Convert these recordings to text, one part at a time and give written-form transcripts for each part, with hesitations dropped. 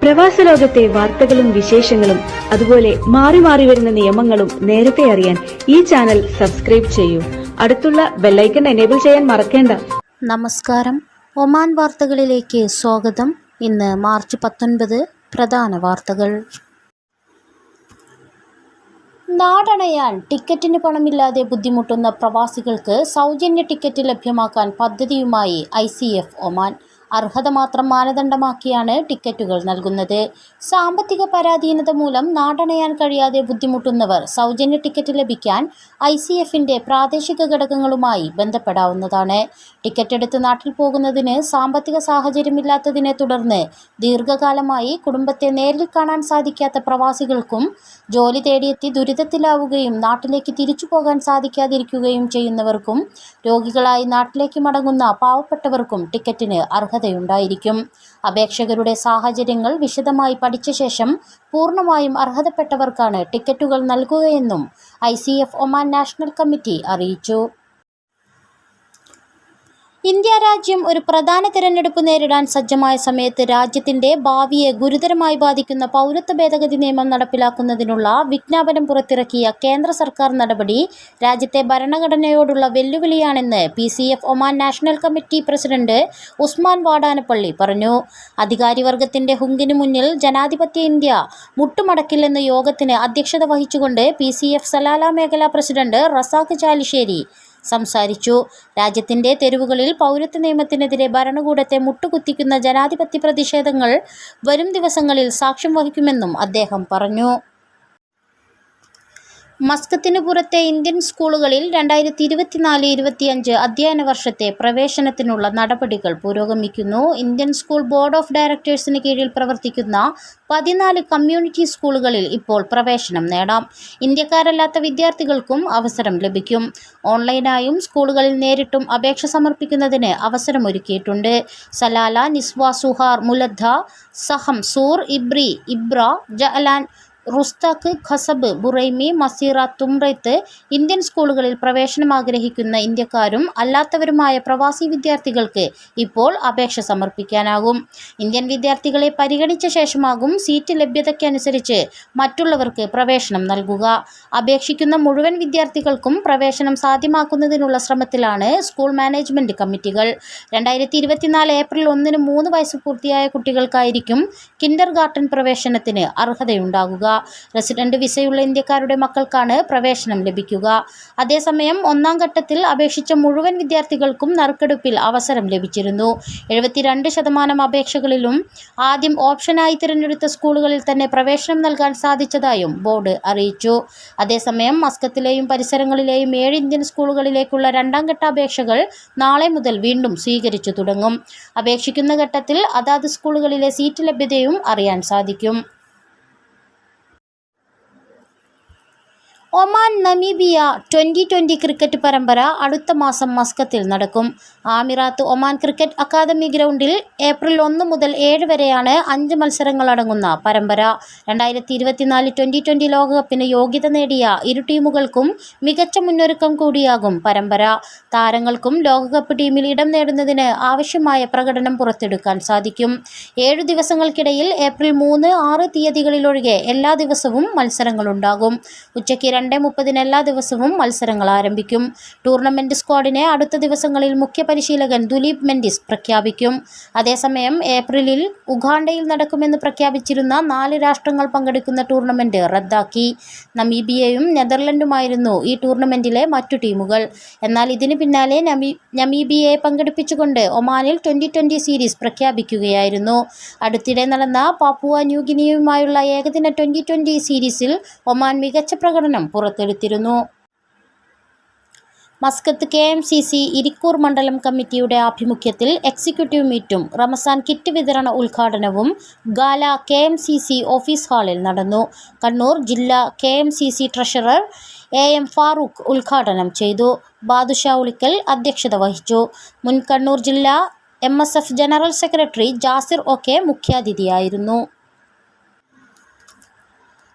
പ്രവാസ ലോകത്തെ വാർത്തകളും വിശേഷങ്ങളും അതുപോലെ മാറി മാറി വരുന്ന നിയമങ്ങളും നേരത്തെ അറിയാൻ ഈ ചാനൽ സബ്സ്ക്രൈബ് ചെയ്യൂ. അടുത്തുള്ള ബെല്ലൈക്കൺ എനേബിൾ ചെയ്യാൻ മറക്കേണ്ട. നമസ്കാരം. ഒമാൻ വാർത്തകളിലേക്ക് സ്വാഗതം. ഇന്ന് മാർച്ച് 19. പ്രധാന വാർത്തകൾ. നാടണയാൻ ടിക്കറ്റിന് പണമില്ലാതെ ബുദ്ധിമുട്ടുന്ന പ്രവാസികൾക്ക് സൗജന്യ ടിക്കറ്റ് ലഭ്യമാക്കാൻ പദ്ധതിയുമായി ICF ഒമാൻ. അർഹത മാത്രം മാനദണ്ഡമാക്കിയാണ് ടിക്കറ്റുകൾ നൽകുന്നത്. സാമ്പത്തിക പരാധീനത മൂലം നാടണയാൻ കഴിയാതെ ബുദ്ധിമുട്ടുന്നവർ സൗജന്യ ടിക്കറ്റ് ലഭിക്കാൻ ICFന്റെ പ്രാദേശിക ഘടകങ്ങളുമായി ബന്ധപ്പെടാവുന്നതാണ്. ടിക്കറ്റ് എടുത്ത് നാട്ടിൽ പോകുന്നതിന് സാമ്പത്തിക സാഹചര്യമില്ലാത്തതിനെ തുടർന്ന് ദീർഘകാലമായി കുടുംബത്തെ നേരിൽ കാണാൻ സാധിക്കാത്ത പ്രവാസികൾക്കും ജോലി തേടിയെത്തി ദുരിതത്തിലാവുകയും നാട്ടിലേക്ക് തിരിച്ചു പോകാൻ സാധിക്കാതിരിക്കുകയും ചെയ്യുന്നവർക്കും രോഗികളായി നാട്ടിലേക്ക് മടങ്ങുന്ന പാവപ്പെട്ടവർക്കും ടിക്കറ്റിന് അർഹതയുണ്ടായിരിക്കും. അപേക്ഷകരുടെ സാഹചര്യങ്ങൾ വിശദമായി പഠിച്ച ശേഷം പൂർണ്ണമായും അർഹതപ്പെട്ടവർക്കാണ് ടിക്കറ്റുകൾ നൽകുകയെന്നും ICF ഒമാൻ നാഷണൽ കമ്മിറ്റി അറിയിച്ചു. ഇന്ത്യ രാജ്യം ഒരു പ്രധാന തിരഞ്ഞെടുപ്പ് നേരിടാൻ സജ്ജമായ സമയത്ത് രാജ്യത്തിന്റെ ഭാവിയെ ഗുരുതരമായി ബാധിക്കുന്ന പൗരത്വ ഭേദഗതി നിയമം നടപ്പിലാക്കുന്നതിനുള്ള വിജ്ഞാപനം പുറത്തിറക്കിയ കേന്ദ്ര സർക്കാർ നടപടി രാജ്യത്തെ ഭരണഘടനയോടുള്ള വെല്ലുവിളിയാണെന്ന് PCF Oman national committee president Usman Vadanappally പറഞ്ഞു. അധികാരിവർഗത്തിന്റെ ഹുങ്കിനു മുന്നിൽ ജനാധിപത്യ ഇന്ത്യ മുട്ടുമടക്കില്ലെന്ന് യോഗത്തിന് അധ്യക്ഷത വഹിച്ചുകൊണ്ട് PCF സലാല മേഖലാ പ്രസിഡന്റ് റസാഖ് ചാലിശ്ശേരി സംസാരിച്ചു. രാജ്യത്തിന്റെ തെരുവുകളിൽ പൗരത്വ നിയമത്തിനെതിരെ ഭരണകൂടത്തെ മുട്ടുകുത്തിക്കുന്ന ജനാധിപത്യ പ്രതിഷേധങ്ങൾ വരും ദിവസങ്ങളിൽ സാക്ഷ്യം വഹിക്കുമെന്നും അദ്ദേഹം പറഞ്ഞു. മസ്കത്തിന് പുറത്തെ ഇന്ത്യൻ സ്കൂളുകളിൽ 2024-25 അധ്യയന വർഷത്തെ പ്രവേശനത്തിനുള്ള നടപടികൾ പുരോഗമിക്കുന്നു. ഇന്ത്യൻ സ്കൂൾ ബോർഡ് ഓഫ് ഡയറക്ടേഴ്സിന് കീഴിൽ പ്രവർത്തിക്കുന്ന 14 കമ്മ്യൂണിറ്റി സ്കൂളുകളിൽ ഇപ്പോൾ പ്രവേശനം നേടാം. ഇന്ത്യക്കാരല്ലാത്ത വിദ്യാർത്ഥികൾക്കും അവസരം ലഭിക്കും. ഓൺലൈനായും സ്കൂളുകളിൽ നേരിട്ടും അപേക്ഷ സമർപ്പിക്കുന്നതിന് അവസരമൊരുക്കിയിട്ടുണ്ട്. Salalah, Nizwa, Sohar, മുലദ്ദ, Saham, സൂർ, ഇബ്ര, ജഅലാൻ, റുസ്തഖ്, Khasab, Buraimi, മസീറ, തുംറൈത്ത് Indian സ്കൂളുകളിൽ പ്രവേശനം ആഗ്രഹിക്കുന്ന ഇന്ത്യക്കാരും അല്ലാത്തവരുമായ പ്രവാസി വിദ്യാർത്ഥികൾക്ക് ഇപ്പോൾ അപേക്ഷ സമർപ്പിക്കാനാകും. ഇന്ത്യൻ വിദ്യാർത്ഥികളെ പരിഗണിച്ച ശേഷമാകും സീറ്റ് ലഭ്യതയ്ക്കനുസരിച്ച് മറ്റുള്ളവർക്ക് പ്രവേശനം നൽകുക. അപേക്ഷിക്കുന്ന മുഴുവൻ വിദ്യാർത്ഥികൾക്കും പ്രവേശനം സാധ്യമാക്കുന്നതിനുള്ള ശ്രമത്തിലാണ് സ്കൂൾ മാനേജ്മെന്റ് കമ്മിറ്റികൾ. 2024 ഏപ്രിൽ 1-ന് 3 വയസ്സ് പൂർത്തിയായ കുട്ടികൾക്കായിരിക്കും കിൻഡർ ഗാർട്ടൻ പ്രവേശനത്തിന് അർഹതയുണ്ടാകുക. റെസിഡന്റ് വിസയുള്ള ഇന്ത്യക്കാരുടെ മക്കൾക്കാണ് പ്രവേശനം ലഭിക്കുക. അതേസമയം 1-ാം ഘട്ടത്തിൽ അപേക്ഷിച്ച മുഴുവൻ വിദ്യാർത്ഥികൾക്കും നറുക്കെടുപ്പിൽ അവസരം ലഭിച്ചിരുന്നു. 72% അപേക്ഷകളിലും ആദ്യം ഓപ്ഷനായി തിരഞ്ഞെടുത്ത സ്കൂളുകളിൽ തന്നെ പ്രവേശനം നൽകാൻ സാധിച്ചതായും ബോർഡ് അറിയിച്ചു. അതേസമയം മസ്കത്തിലെയും പരിസരങ്ങളിലെയും 7 ഇന്ത്യൻ സ്കൂളുകളിലേക്കുള്ള 2-ാം ഘട്ട അപേക്ഷകൾ നാളെ മുതൽ വീണ്ടും സ്വീകരിച്ചു തുടങ്ങും. അപേക്ഷിക്കുന്ന ഘട്ടത്തിൽ അതാത് സ്കൂളുകളിലെ സീറ്റ് ലഭ്യതയും അറിയാൻ സാധിക്കും. ഒമാൻ നമീബിയ 2020 ക്രിക്കറ്റ് പരമ്പര അടുത്ത മാസം മസ്കത്തിൽ നടക്കും. ആമിറാത്ത് ഒമാൻ ക്രിക്കറ്റ് അക്കാദമി ഗ്രൗണ്ടിൽ ഏപ്രിൽ 1 മുതൽ 7 വരെയാണ് 5 മത്സരങ്ങളടങ്ങുന്ന പരമ്പര. 2024 2020 ലോകകപ്പിന് യോഗ്യത നേടിയ ഇരു ടീമുകൾക്കും മികച്ച മുന്നൊരുക്കം കൂടിയാകും പരമ്പര. താരങ്ങൾക്കും ലോകകപ്പ് ടീമിൽ ഇടം നേടുന്നതിന് ആവശ്യമായ പ്രകടനം പുറത്തെടുക്കാൻ സാധിക്കും. 7 ദിവസങ്ങൾക്കിടയിൽ ഏപ്രിൽ 3, 6 തീയതികളിലൊഴികെ എല്ലാ ദിവസവും മത്സരങ്ങളുണ്ടാകും. ഉച്ചയ്ക്ക് 2:30 എല്ലാ ദിവസവും മത്സരങ്ങൾ ആരംഭിക്കും. ടൂർണമെന്റ് സ്ക്വാഡിനെ അടുത്ത ദിവസങ്ങളിൽ മുഖ്യ പരിശീലകൻ ദുലീപ് മെൻഡിസ് പ്രഖ്യാപിക്കും. അതേസമയം ഏപ്രിലിൽ ഉഗാണ്ടയിൽ നടക്കുമെന്ന് പ്രഖ്യാപിച്ചിരുന്ന 4 രാഷ്ട്രങ്ങൾ പങ്കെടുക്കുന്ന ടൂർണമെന്റ് റദ്ദാക്കി. നമീബിയയും നെതർലൻഡുമായിരുന്നു ഈ ടൂർണമെന്റിലെ മറ്റു ടീമുകൾ. എന്നാൽ ഇതിന് പിന്നാലെ നമീബിയയെ പങ്കെടുപ്പിച്ചുകൊണ്ട് ഒമാനിൽ 2020 സീരീസ് പ്രഖ്യാപിക്കുകയായിരുന്നു. അടുത്തിടെ നടന്ന പാപ്പുവ ന്യൂഗിനിയയുമായുള്ള ഏകദിന 2020 സീരീസിൽ ഒമാൻ മികച്ച പ്രകടനം പുറത്തെടുത്തിരുന്നു. മസ്കത്ത് KMCC ഇരിക്കൂർ മണ്ഡലം കമ്മിറ്റിയുടെ ആഭിമുഖ്യത്തിൽ എക്സിക്യൂട്ടീവ് മീറ്റും റമസാൻ കിറ്റ് വിതരണ ഉദ്ഘാടനവും ഗാല KMCC ഓഫീസ് ഹാളിൽ നടന്നു. കണ്ണൂർ ജില്ലാ KMCC ട്രഷറർ AM ഫാറൂഖ് ഉദ്ഘാടനം ചെയ്തു. ബാദുഷാ ഉളിക്കൽ അധ്യക്ഷത വഹിച്ചു. മുൻ കണ്ണൂർ ജില്ലാ MSF general secretary Jasir OK മുഖ്യാതിഥിയായിരുന്നു.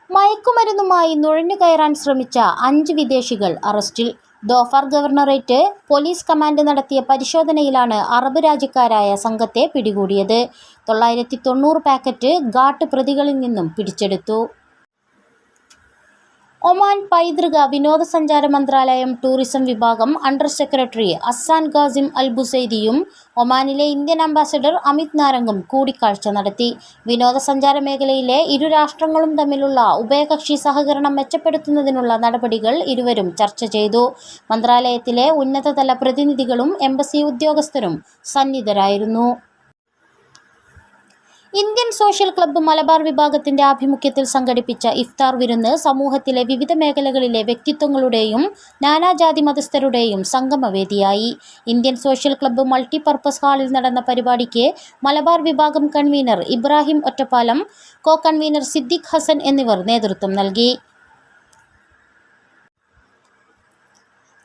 മയക്കുമരുന്നുമായി നുഴഞ്ഞുകയറാൻ ശ്രമിച്ച 5 വിദേശികൾ അറസ്റ്റിൽ. ധോഫർ ഗവർണറേറ്റ് പോലീസ് കമാൻഡ് നടത്തിയ പരിശോധനയിലാണ് അറബ് രാജ്യക്കാരായ സംഘത്തെ പിടികൂടിയത്. 990 പാക്കറ്റ് ഘാട്ട് പ്രതികളിൽ നിന്നും പിടിച്ചെടുത്തു. ഒമാൻ പൈതൃക വിനോദസഞ്ചാര മന്ത്രാലയം ടൂറിസം വിഭാഗം അണ്ടർ സെക്രട്ടറി അസ്സാൻ ഖാസിം അൽ ബുസൈദിയും ഒമാനിലെ ഇന്ത്യൻ അംബാസഡർ അമിത് നാരംഗും കൂടിക്കാഴ്ച നടത്തി. വിനോദസഞ്ചാര മേഖലയിലെ ഇരു രാഷ്ട്രങ്ങളും തമ്മിലുള്ള ഉഭയകക്ഷി സഹകരണം മെച്ചപ്പെടുത്തുന്നതിനുള്ള നടപടികൾ ഇരുവരും ചർച്ച ചെയ്തു. മന്ത്രാലയത്തിലെ ഉന്നതതല പ്രതിനിധികളും എംബസി ഉദ്യോഗസ്ഥരും സന്നിധരായിരുന്നു. ഇന്ത്യൻ സോഷ്യൽ ക്ലബ്ബ് മലബാർ വിഭാഗത്തിന്റെ ആഭിമുഖ്യത്തിൽ സംഘടിപ്പിച്ച ഇഫ്താർ വിരുന്ന് സമൂഹത്തിലെ വിവിധ മേഖലകളിലെ വ്യക്തിത്വങ്ങളുടെയും നാനാജാതി മതസ്ഥരുടെയും സംഗമവേദിയായി. ഇന്ത്യൻ സോഷ്യൽ ക്ലബ്ബ് മൾട്ടിപർപ്പസ് ഹാളിൽ നടന്ന പരിപാടിക്ക് മലബാർ വിഭാഗം convener Ibrahim Ottapalam, co convener Siddique Hasan എന്നിവർ നേതൃത്വം നൽകി.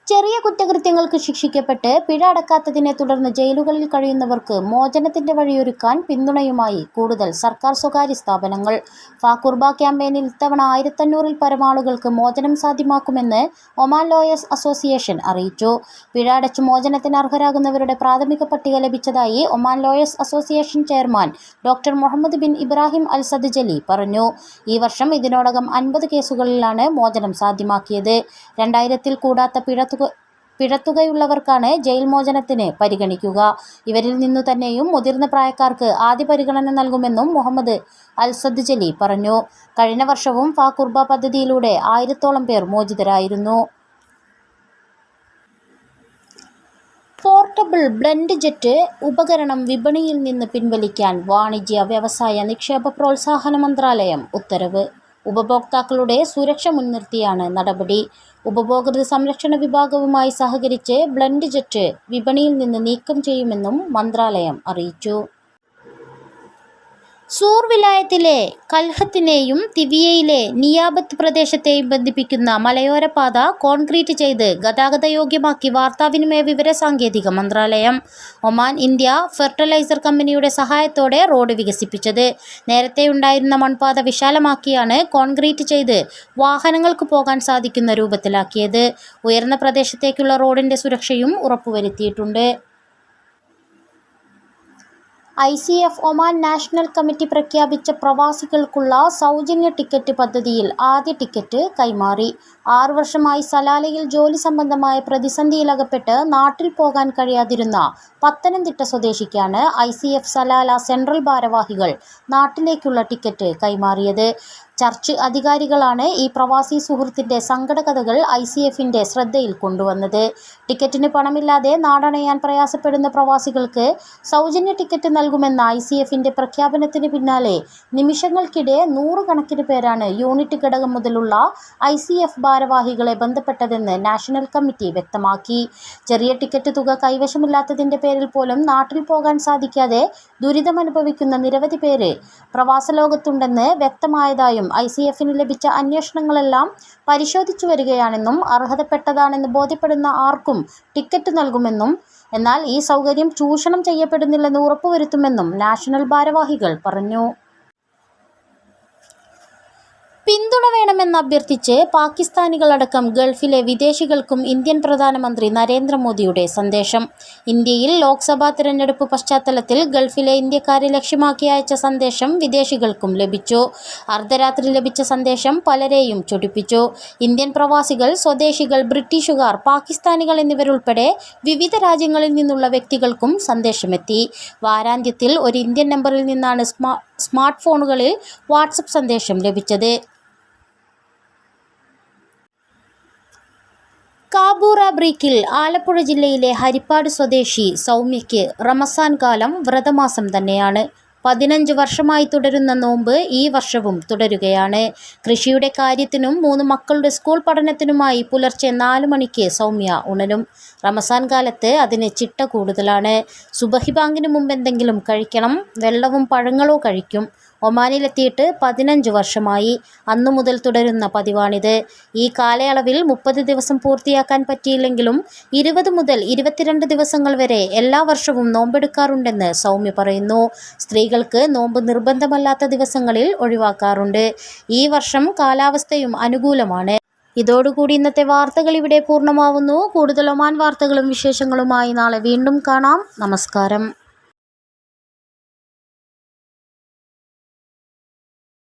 ചെറിയ കുറ്റകൃത്യങ്ങൾക്ക് ശിക്ഷിക്കപ്പെട്ട് പിഴ അടക്കാത്തതിനെ തുടർന്ന് ജയിലുകളിൽ കഴിയുന്നവർക്ക് മോചനത്തിന്റെ വഴിയൊരുക്കാൻ പിന്തുണയുമായി കൂടുതൽ സർക്കാർ സ്വകാര്യ സ്ഥാപനങ്ങൾ. ഫാക്കുർബ ക്യാമ്പയിനിൽ ഇത്തവണ 1500-ൽ പരം ആളുകൾക്ക് മോചനം സാധ്യമാക്കുമെന്ന് ഒമാൻ ലോയേഴ്സ് അസോസിയേഷൻ അറിയിച്ചു. പിഴ അടച്ചു മോചനത്തിന് അർഹരാകുന്നവരുടെ പ്രാഥമിക പട്ടിക ലഭിച്ചതായി Oman lawyers association chairman doctor Muhammad bin Ibrahim al Sadjali പറഞ്ഞു. ഈ വർഷം ഇതിനോടകം 50 കേസുകളിലാണ് മോചനം സാധ്യമാക്കിയത്. 2000-ൽ കൂടാത്ത പിഴത്തുകയുള്ളവർക്കാണ് ജയിൽ മോചനത്തിന് പരിഗണിക്കുക. ഇവരിൽ നിന്നു തന്നെയും മുതിർന്ന പ്രായക്കാർക്ക് ആദ്യ പരിഗണന നൽകുമെന്നും മുഹമ്മദ് അൽ സദ്ജലി പറഞ്ഞു. കഴിഞ്ഞ വർഷവും ഫാക്കുർബ പദ്ധതിയിലൂടെ 1000-ഓളം പേർ മോചിതരായിരുന്നു. പോർട്ടബിൾ ബ്ലെൻഡ് ജെറ്റ് ഉപകരണം വിപണിയിൽ നിന്ന് പിൻവലിക്കാൻ വാണിജ്യ വ്യവസായ നിക്ഷേപ പ്രോത്സാഹന മന്ത്രാലയം ഉത്തരവ്. ഉപഭോക്താക്കളുടെ സുരക്ഷ മുൻനിർത്തിയാണ് നടപടി. ഉപഭോക്തൃ സംരക്ഷണ വിഭാഗവുമായി സഹകരിച്ച് ബ്ലെൻഡ് ജെറ്റ് വിപണിയിൽ നിന്ന് നീക്കം ചെയ്യുമെന്നും മന്ത്രാലയം അറിയിച്ചു. സൂർ വിലായത്തിലെ കൽഹത്തിനെയും തിവിയയിലെ നിയാബത്ത് പ്രദേശത്തെയും ബന്ധിപ്പിക്കുന്ന മലയോര പാത കോൺക്രീറ്റ് ചെയ്ത് ഗതാഗതയോഗ്യമാക്കി വാർത്താവിനിമയ വിവരസാങ്കേതിക മന്ത്രാലയം. ഒമാൻ ഇന്ത്യ ഫെർട്ടിലൈസർ കമ്പനിയുടെ സഹായത്തോടെ റോഡ് വികസിപ്പിച്ചത്. നേരത്തെയുണ്ടായിരുന്ന മൺപാത വിശാലമാക്കിയാണ് കോൺക്രീറ്റ് ചെയ്ത് വാഹനങ്ങൾക്ക് പോകാൻ സാധിക്കുന്ന രൂപത്തിലാക്കിയത്. ഉയർന്ന പ്രദേശത്തേക്കുള്ള റോഡിന്റെ സുരക്ഷയും ഉറപ്പുവരുത്തിയിട്ടുണ്ട്. ICF ഒമാൻ നാഷണൽ കമ്മിറ്റി പ്രഖ്യാപിച്ച പ്രവാസികൾക്കുള്ള സൗജന്യ ടിക്കറ്റ് പദ്ധതിയിൽ ആദ്യ ടിക്കറ്റ് കൈമാറി. 6 വർഷമായി സലാലയിൽ ജോലി സംബന്ധമായ പ്രതിസന്ധിയിലകപ്പെട്ട് നാട്ടിൽ പോകാൻ കഴിയാതിരുന്ന പത്തനംതിട്ട സ്വദേശിക്കാണ് ICF സലാല സെൻട്രൽ ഭാരവാഹികൾ നാട്ടിലേക്കുള്ള ടിക്കറ്റ് കൈമാറിയത്. ചർച്ച് അധികാരികളാണ് ഈ പ്രവാസി സുഹൃത്തിന്റെ സങ്കടകഥകൾ ICFന്റെ ശ്രദ്ധയിൽ കൊണ്ടുവന്നത്. ടിക്കറ്റിന് പണമില്ലാതെ നാടണയാൻ പ്രയാസപ്പെടുന്ന പ്രവാസികൾക്ക് സൗജന്യ ടിക്കറ്റ് നൽകുമെന്ന ICFന്റെ പ്രഖ്യാപനത്തിന് പിന്നാലെ നിമിഷങ്ങൾക്കിടെ 100 കണക്കിന് പേരാണ് യൂണിറ്റ് ഘടകം മുതലുള്ള ICF ഭാരവാഹികളെ ബന്ധപ്പെട്ടതെന്ന് നാഷണൽ കമ്മിറ്റി വ്യക്തമാക്കി. ചെറിയ ടിക്കറ്റ് തുക കൈവശമില്ലാത്തതിന്റെ പേരിൽ പോലും നാട്ടിൽ പോകാൻ സാധിക്കാതെ ദുരിതമനുഭവിക്കുന്ന നിരവധി പേര് പ്രവാസലോകത്തുണ്ടെന്ന് വ്യക്തമായതായും ICFന് ലഭിച്ച അന്വേഷണങ്ങളെല്ലാം പരിശോധിച്ചു വരികയാണെന്നും അർഹതപ്പെട്ടതാണെന്ന് ബോധ്യപ്പെടുന്ന ആർക്കും ടിക്കറ്റ് നൽകുമെന്നും എന്നാൽ ഈ സൗകര്യം ചൂഷണം ചെയ്യപ്പെടുന്നില്ലെന്ന് ഉറപ്പുവരുത്തുമെന്നും നാഷണൽ ഭാരവാഹികൾ പറഞ്ഞു. പിന്തുണ വേണമെന്നഭ്യർത്ഥിച്ച് പാകിസ്ഥാനികളടക്കം ഗൾഫിലെ വിദേശികൾക്കും ഇന്ത്യൻ പ്രധാനമന്ത്രി നരേന്ദ്രമോദിയുടെ സന്ദേശം. ഇന്ത്യയിൽ ലോക്സഭാ തിരഞ്ഞെടുപ്പ് പശ്ചാത്തലത്തിൽ ഗൾഫിലെ ഇന്ത്യക്കാരെ ലക്ഷ്യമാക്കി അയച്ച സന്ദേശം വിദേശികൾക്കും ലഭിച്ചു. അർദ്ധരാത്രി ലഭിച്ച സന്ദേശം പലരെയും ചൊടിപ്പിച്ചു. ഇന്ത്യൻ പ്രവാസികൾ, സ്വദേശികൾ, ബ്രിട്ടീഷുകാർ, പാകിസ്ഥാനികൾ എന്നിവരുൾപ്പെടെ വിവിധ രാജ്യങ്ങളിൽ നിന്നുള്ള വ്യക്തികൾക്കും സന്ദേശമെത്തി. വാരാന്ത്യത്തിൽ ഒരു ഇന്ത്യൻ നമ്പറിൽ നിന്നാണ് സ്മാർട്ട് ഫോണുകളിൽ വാട്സപ്പ് സന്ദേശം ലഭിച്ചത്. കാബൂറ ബ്രീക്കിൽ ആലപ്പുഴ ജില്ലയിലെ ഹരിപ്പാട് സ്വദേശി സൗമ്യയ്ക്ക് റമസാൻ കാലം വ്രതമാസം തന്നെയാണ്. 15 വർഷമായി തുടരുന്ന നോമ്പ് ഈ വർഷവും തുടരുകയാണ്. കൃഷിയുടെ കാര്യത്തിനും 3 മക്കളുടെ സ്കൂൾ പഠനത്തിനുമായി പുലർച്ചെ 4 മണിക്ക് സൗമ്യ ഉണരും. റമസാൻ കാലത്ത് അതിന് ചിട്ട കൂടുതലാണ്. സുബഹി ബാങ്കിന് മുമ്പ് എന്തെങ്കിലും കഴിക്കണം. വെള്ളവും പഴങ്ങളോ കഴിക്കും. ഒമാനിലെത്തിയിട്ട് 15 വർഷമായി. അന്നു മുതൽ തുടരുന്ന പതിവാണിത്. ഈ കാലയളവിൽ 30 ദിവസം പൂർത്തിയാക്കാൻ പറ്റിയില്ലെങ്കിലും 20 മുതൽ 22 ദിവസങ്ങൾ വരെ എല്ലാ വർഷവും നോമ്പെടുക്കാറുണ്ടെന്ന് സൗമ്യ പറയുന്നു. സ്ത്രീകൾക്ക് നോമ്പ് നിർബന്ധമല്ലാത്ത ദിവസങ്ങളിൽ ഒഴിവാക്കാറുണ്ട്. ഈ വർഷം കാലാവസ്ഥയും അനുകൂലമാണ്. ഇതോടുകൂടി ഇന്നത്തെ വാർത്തകൾ ഇവിടെ പൂർണ്ണമാവുന്നു. കൂടുതൽ ഒമാൻ വാർത്തകളും വിശേഷങ്ങളുമായി നാളെ വീണ്ടും കാണാം. നമസ്കാരം.